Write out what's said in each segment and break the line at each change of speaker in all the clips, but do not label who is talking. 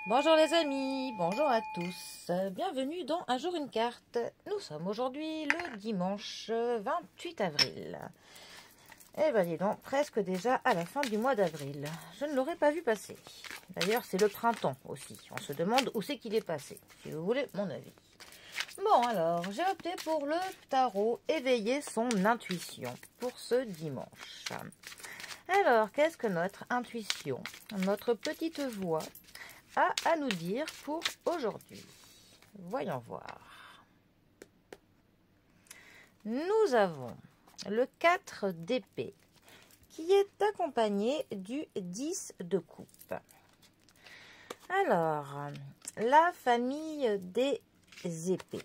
Bonjour les amis, bonjour à tous, bienvenue dans Un jour une carte. Nous sommes aujourd'hui le dimanche 28 avril. Eh ben dis donc, presque déjà à la fin du mois d'avril. Je ne l'aurais pas vu passer. D'ailleurs c'est le printemps aussi, on se demande où c'est qu'il est passé, si vous voulez mon avis. Bon alors, j'ai opté pour le tarot éveiller son intuition pour ce dimanche. Alors, qu'est-ce que notre intuition, notre petite voix a à nous dire pour aujourd'hui? Voyons voir. Nous avons le 4 d'épée qui est accompagné du 10 de coupe. Alors, la famille des épées.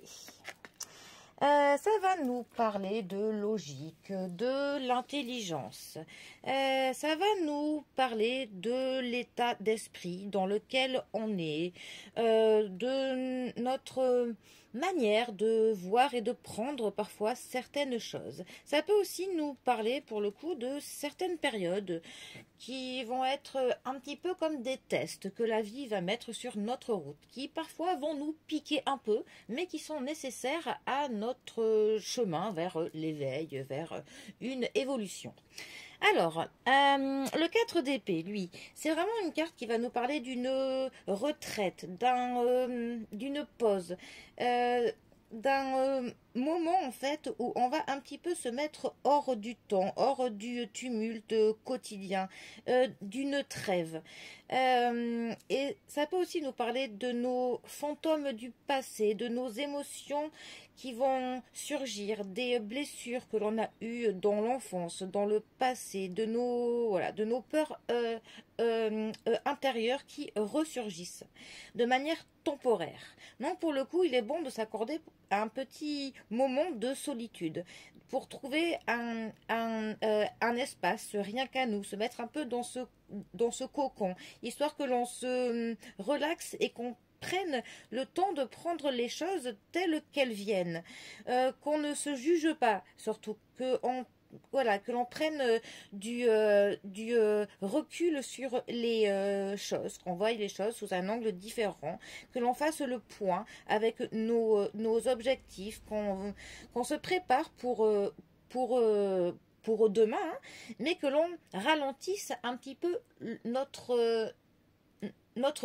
Ça va nous parler de logique, de l'intelligence. Ça va nous parler de l'état d'esprit dans lequel on est, de notre manière de voir et de prendre parfois certaines choses. Ça peut aussi nous parler pour le coup de certaines périodes qui vont être un petit peu comme des tests que la vie va mettre sur notre route, qui parfois vont nous piquer un peu, mais qui sont nécessaires à notre chemin vers l'éveil, vers une évolution. Alors, le 4 d'épée, lui, c'est vraiment une carte qui va nous parler d'une retraite, d'une pause, d'un moment en fait où on va un petit peu se mettre hors du temps, hors du tumulte quotidien, d'une trêve. Et ça peut aussi nous parler de nos fantômes du passé, de nos émotions qui vont surgir, des blessures que l'on a eues dans l'enfance, dans le passé, de nos peurs intérieures qui ressurgissent de manière temporaire. Non, pour le coup, il est bon de s'accorder un petit moment de solitude pour trouver un espace rien qu'à nous, se mettre un peu dans ce cocon, histoire que l'on se relaxe et qu'on prenne le temps de prendre les choses telles qu'elles viennent, qu'on ne se juge pas, surtout que l'on prenne du recul sur les choses, qu'on voie les choses sous un angle différent, que l'on fasse le point avec nos objectifs, qu'on se prépare pour demain, hein, mais que l'on ralentisse un petit peu notre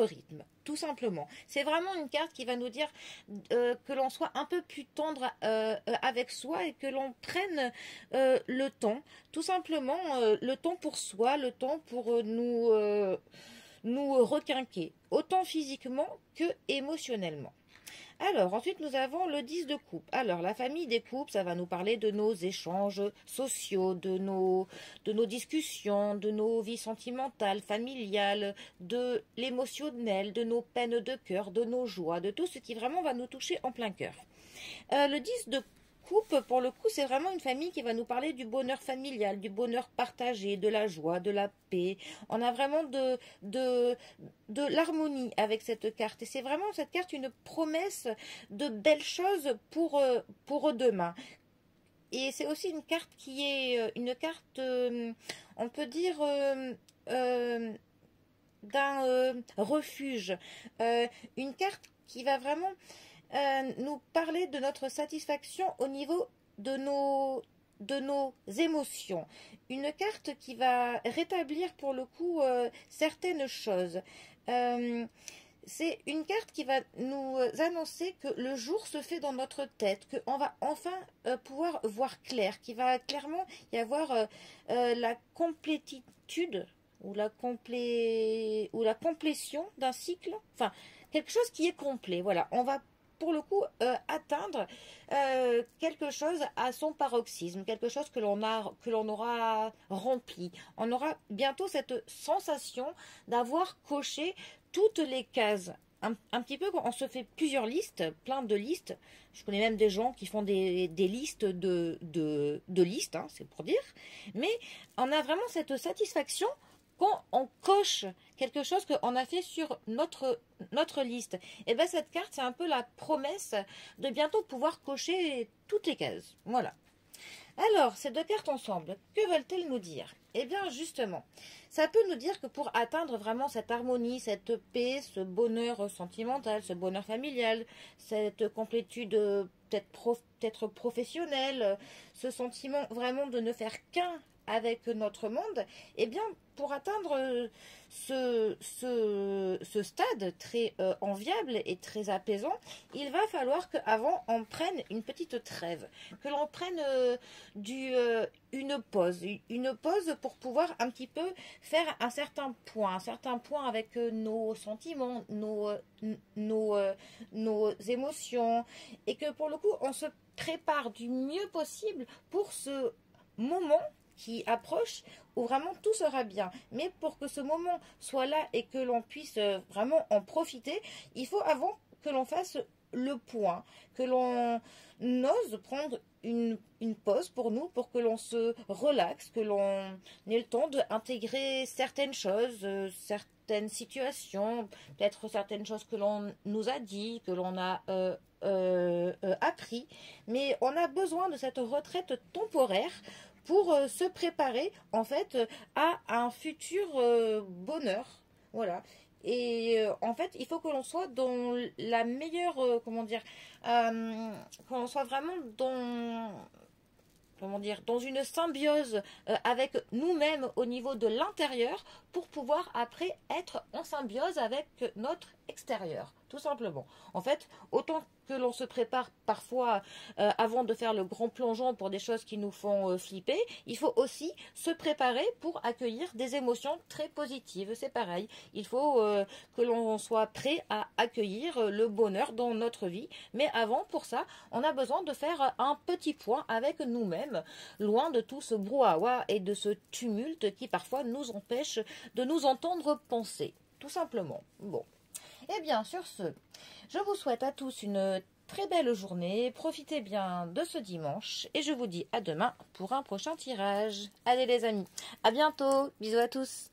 rythme, tout simplement. C'est vraiment une carte qui va nous dire que l'on soit un peu plus tendre avec soi et que l'on prenne le temps, tout simplement le temps pour soi, le temps pour nous requinquer, autant physiquement que émotionnellement. Alors, ensuite, nous avons le 10 de coupe. Alors, la famille des coupes, ça va nous parler de nos échanges sociaux, de nos discussions, de nos vies sentimentales, familiales, de l'émotionnel, de nos peines de cœur, de nos joies, de tout ce qui vraiment va nous toucher en plein cœur. Le 10 de coupe, pour le coup, c'est vraiment une famille qui va nous parler du bonheur familial, du bonheur partagé, de la joie, de la paix. On a vraiment de l'harmonie avec cette carte. Et c'est vraiment cette carte une promesse de belles choses pour demain. Et c'est aussi une carte qui est une carte, on peut dire, d'un refuge. Une carte qui va vraiment nous parler de notre satisfaction au niveau de nos émotions. Une carte qui va rétablir pour le coup certaines choses. C'est une carte qui va nous annoncer que le jour se fait dans notre tête, qu'on va enfin pouvoir voir clair, qu'il va clairement y avoir la complétitude ou la complétion d'un cycle, enfin quelque chose qui est complet. Voilà, on va pour le coup atteindre quelque chose à son paroxysme, quelque chose que l'on aura rempli. On aura bientôt cette sensation d'avoir coché toutes les cases. Un petit peu quand on se fait plusieurs listes, plein de listes. Je connais même des gens qui font des listes de listes, hein, c'est pour dire. Mais on a vraiment cette satisfaction quand on coche quelque chose qu'on a fait sur notre liste. Et bien cette carte, c'est un peu la promesse de bientôt pouvoir cocher toutes les cases. Voilà. Alors, ces deux cartes ensemble, que veulent-elles nous dire? Eh bien, justement, ça peut nous dire que pour atteindre vraiment cette harmonie, cette paix, ce bonheur sentimental, ce bonheur familial, cette complétude peut-être professionnelle, ce sentiment vraiment de ne faire qu'un avec notre monde, eh bien, pour atteindre ce stade très enviable et très apaisant, il va falloir qu'avant on prenne une petite trêve, que l'on prenne une pause pour pouvoir un petit peu faire un certain point avec nos sentiments, nos émotions, et que pour le coup on se prépare du mieux possible pour ce moment qui approche où vraiment tout sera bien. Mais pour que ce moment soit là et que l'on puisse vraiment en profiter, il faut avant que l'on fasse le point, que l'on ose prendre une pause pour nous, pour que l'on se relaxe, que l'on ait le temps d'intégrer certaines choses, certaines situations, peut-être certaines choses que l'on nous a dit, que l'on a appris. Mais on a besoin de cette retraite temporaire pour se préparer en fait à un futur bonheur. Voilà. Et en fait, il faut que l'on soit dans la meilleure, comment dire, que l'on soit vraiment dans, comment dire, dans une symbiose avec nous-mêmes au niveau de l'intérieur pour pouvoir après être en symbiose avec notre extérieur, tout simplement. En fait, autant que l'on se prépare parfois avant de faire le grand plongeon pour des choses qui nous font flipper, il faut aussi se préparer pour accueillir des émotions très positives. C'est pareil, il faut que l'on soit prêt à accueillir le bonheur dans notre vie. Mais avant, pour ça, on a besoin de faire un petit point avec nous-mêmes, loin de tout ce brouhaha et de ce tumulte qui parfois nous empêche de nous entendre penser, tout simplement. Bon. Et bien, sur ce, je vous souhaite à tous une très belle journée. Profitez bien de ce dimanche et je vous dis à demain pour un prochain tirage. Allez les amis, à bientôt. Bisous à tous.